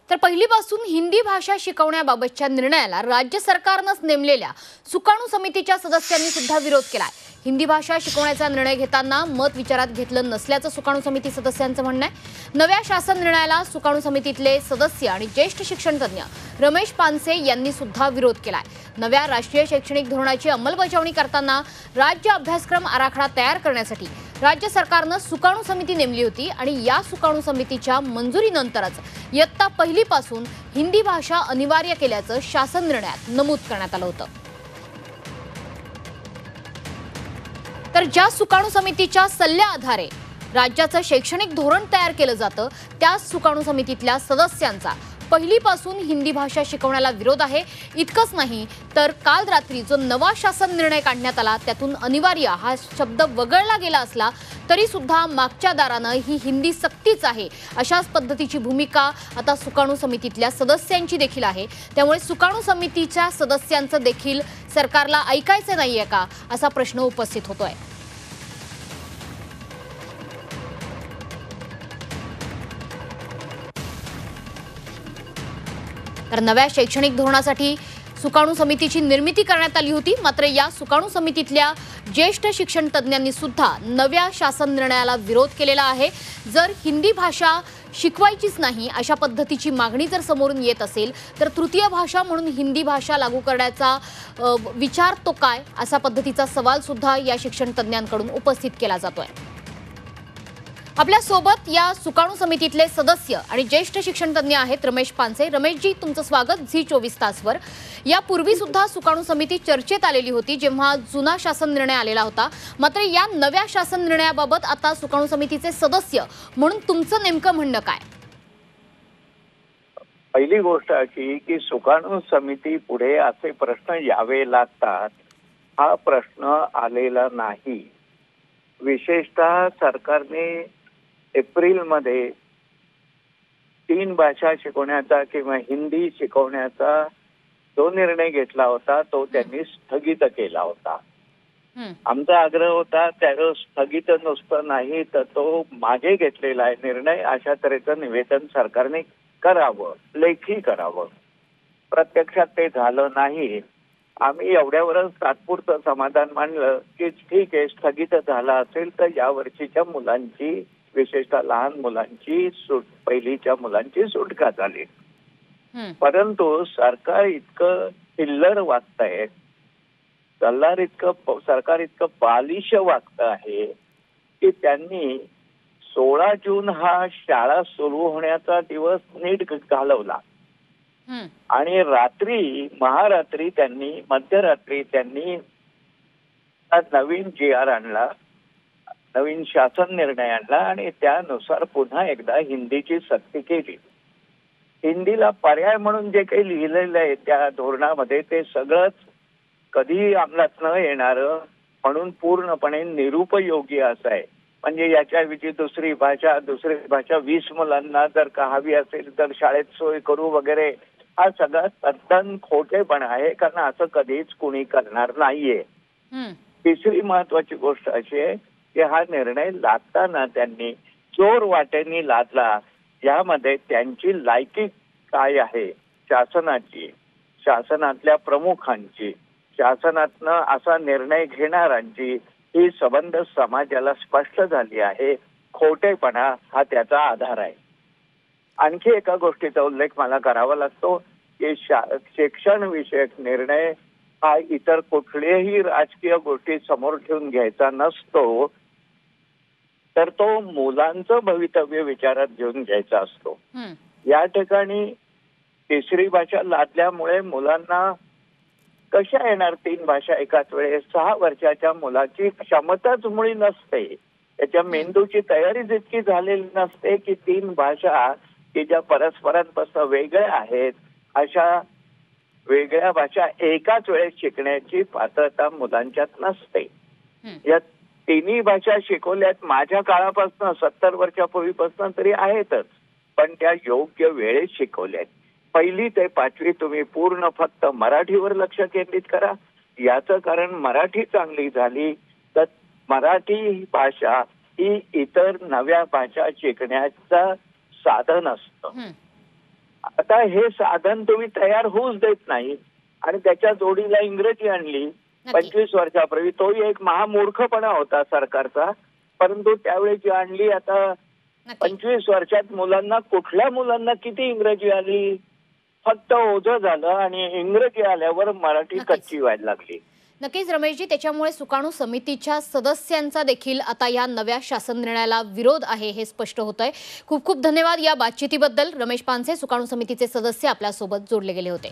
तर पहिलीपासून हिंदी भाषा शिकवण्याबाबतच्या निर्णयाला राज्य सरकारनंच नेमलेल्या सुकाणू समितीच्या सदस्यांनी सुद्धा विरोध केलाय। हिंदी भाषा शिकवण्याचा निर्णय घेताना मत विचारात घेतलं नसल्याचं सुकाणू समिती सदस्यांचं म्हणणं आहे। नव्या शासन निर्णयाला सुकाणू समितीतले सदस्य आणि ज्येष्ठ शिक्षणतज्ञ रमेश पानसे यांनी सुद्धा विरोध केलाय। नव्या राष्ट्रीय शैक्षणिक धोरणाची अंमलबजावणी करताना राज्य अभ्यासक्रम आराखडा तयार करण्यासाठी राज्य सरकारनं सुकाणू समिती नेमली होती आणि या सुकाणू समितीच्या मंजुरीनंतरच इयत्ता पहिलीपासून हिंदी भाषा अनिवार्य केल्याचं शासन निर्णयात नमूद करण्यात आलं होतं। तर ज्या सुकाणू समितीच्या सल्ल्या आधारे राज्याचं शैक्षणिक धोरण तयार केलं जातं त्या सुकाणू समितीतल्या सदस्यांचा पहिलीपासून हिंदी भाषा शिकवण्याला विरोध आहे। इतकंच नाही तर काल रात्री जो नवा शासन निर्णय काढण्यात आला त्यातून अनिवार्य हा शब्द वगळला गेला असला तरी सुद्धा मागच्या दारानं ही हिंदी सक्तीच आहे अशाच पद्धतीची भूमिका आता सुकाणू समितीतल्या सदस्यांची देखील आहे। त्यामुळे सुकाणू समितीच्या सदस्यांचं देखील सरकारला ऐकायचं नाहीये का असा प्रश्न उपस्थित होतोय। तर नव्या शैक्षणिक धोरणासाठी सुकाणू समितीची निर्मिती करण्यात आली होती। मात्र या सुकाणू समितीतल्या ज्येष्ठ शिक्षण तज्ञांनी सुद्धा नव्या शासन निर्णयाला विरोध केलेला आहे। जर हिंदी भाषा शिकवायचीच नाही अशा पद्धतीची मागणी जर समोरून येत असेल तर तृतीय भाषा म्हणून हिंदी भाषा लागू करण्याचा विचार तो काय असा पद्धतीचा सवाल सुद्धा या शिक्षण तज्ञांकडून उपस्थित केला जातोय। आपल्या सोबत या सुकाणू समितीतले सदस्य आणि ज्येष्ठ शिक्षणतज्ञ आहेत रमेश पानसे। रमेशजी, तुमचं स्वागत झी 24 तासवर। यापूर्वी सुद्धा सुकाणू समिती चर्चेत आलेली होती जेव्हा जुना शासन निर्णय आलेला होता। मात्र या नव्या शासन निर्णयाबाबत आता सुकाणू समितीचे सदस्य म्हणून तुमचं नेमकं म्हणणं काय? पहिली गोष्ट अशी की सुकाणू समिती पुढे असे प्रश्न यावे लागतात हा प्रश्न आलेला नाही। विशेषतः सरकारने एप्रिलमध्ये 3 भाषा शिकवण्याचा किंवा हिंदी शिकवण्याचा जो निर्णय घेतला होता तो त्यांनी स्थगित केला होता। आमचा आग्रह होता त्याला स्थगित नुसतं नाही तर तो मागे घेतलेला आहे निर्णय अशा तऱ्हेचं निवेदन सरकारने करावं, लेखी करावं। प्रत्यक्षात ते झालं नाही। आम्ही एवढ्यावरच तात्पुरतं समाधान मानलं की ठीक आहे, स्थगित झाला असेल तर या वर्षीच्या मुलांची विशेषतः लहान मुलांची पहिलीच्या मुलांची सुटका झाली। परंतु सरकार इतकं हिल्लर वागतंय, सरकार इतकं बालिश वागत आहे की त्यांनी 16 जून हा शाळा सुरू होण्याचा दिवस नीट घालवला आणि महारात्री त्यांनी मध्यरात्री त्यांनी नवीन GR आणला, नवीन शासन निर्णय आणला आणि त्यानुसार पुन्हा एकदा हिंदीची सक्ती केली। हिंदीला पर्याय म्हणून जे काही लिहिलेलं आहे त्या धोरणामध्ये ते सगळंच कधी अंमलात न येणारं म्हणून पूर्णपणे निरुपयोगी असं आहे। म्हणजे याच्याऐवजी दुसरी भाषा 20 मुलांना जर का हवी असेल तर शाळेत सोय करू वगैरे हा सगळा तद्दन खोटेपणा आहे, कारण असं कधीच कुणी करणार नाहीये। तिसरी महत्वाची गोष्ट अशी आहे की हा निर्णय लादताना त्यांनी चोर वाटेने लादला। यामध्ये त्यांची लायकी काय आहे शासनाची, शासनातल्या प्रमुखांची, शासनातनं असा निर्णय घेणाऱ्यांची ही संबंध समाजाला स्पष्ट झाली आहे। खोटेपणा हा त्याचा आधार आहे। आणखी एका गोष्टीचा उल्लेख मला करावा लागतो की शिक्षण विषयक निर्णय हा इतर कुठल्याही राजकीय गोष्टी समोर ठेवून घ्यायचा नसतो, तर तो मुलांचं भवितव्य विचारात घेऊन घ्यायचा असतो। या ठिकाणी तिसरी भाषा लादल्यामुळे मुलांना कशा येणार 3 भाषा एकाच वेळेस? 6 वर्षाच्या मुलाची क्षमताच मुळी नसते, त्याच्या मेंदूची तयारीच इतकी झालेली नसते की 3 भाषा की ज्या परस्परांपासून वेगळ्या आहेत अशा वेगळ्या भाषा एकाच वेळेस शिकण्याची पात्रता मुलांच्यात नसते। या 3 भाषा शिकवल्यात माझ्या काळापासून 70 वर्षापूर्वीपासून तरी आहेतच, पण त्या योग्य वेळेत शिकवल्यात। 1ली ते 5वी तुम्ही पूर्ण फक्त मराठीवर लक्ष केंद्रित करा। याचं कारण मराठी चांगली झाली तर मराठी भाषा ही इतर नव्या भाषा शिकण्याचा साधन असतं। आता हे साधन तुम्ही तयार होऊच देत नाही आणि त्याच्या जोडीला इंग्रजी आणली 25 वर्षापूर्वी. तोही एक महामूर्खपणा होता सरकारचा. परंतु त्यावेळी जी आणली, आता 25 वर्षात कुठल्या मुलांना किती इंग्रजी आली? फक्त ओझं झालं आणि इंग्रजी आल्यावर मराठी कच्ची व्हायला लागली. नक्कीच रमेशजी, त्याच्यामुळे सुकाणू समितीच्या सदस्यांचा देखील आता या नव्या शासन निर्णयाला विरोध आहे हे स्पष्ट होतंय. खूप खूप धन्यवाद या बातचीतीबद्दल. रमेश पानसे, सुकाणू समितीचे सदस्य, आपल्यासोबत जोडले गेले होते.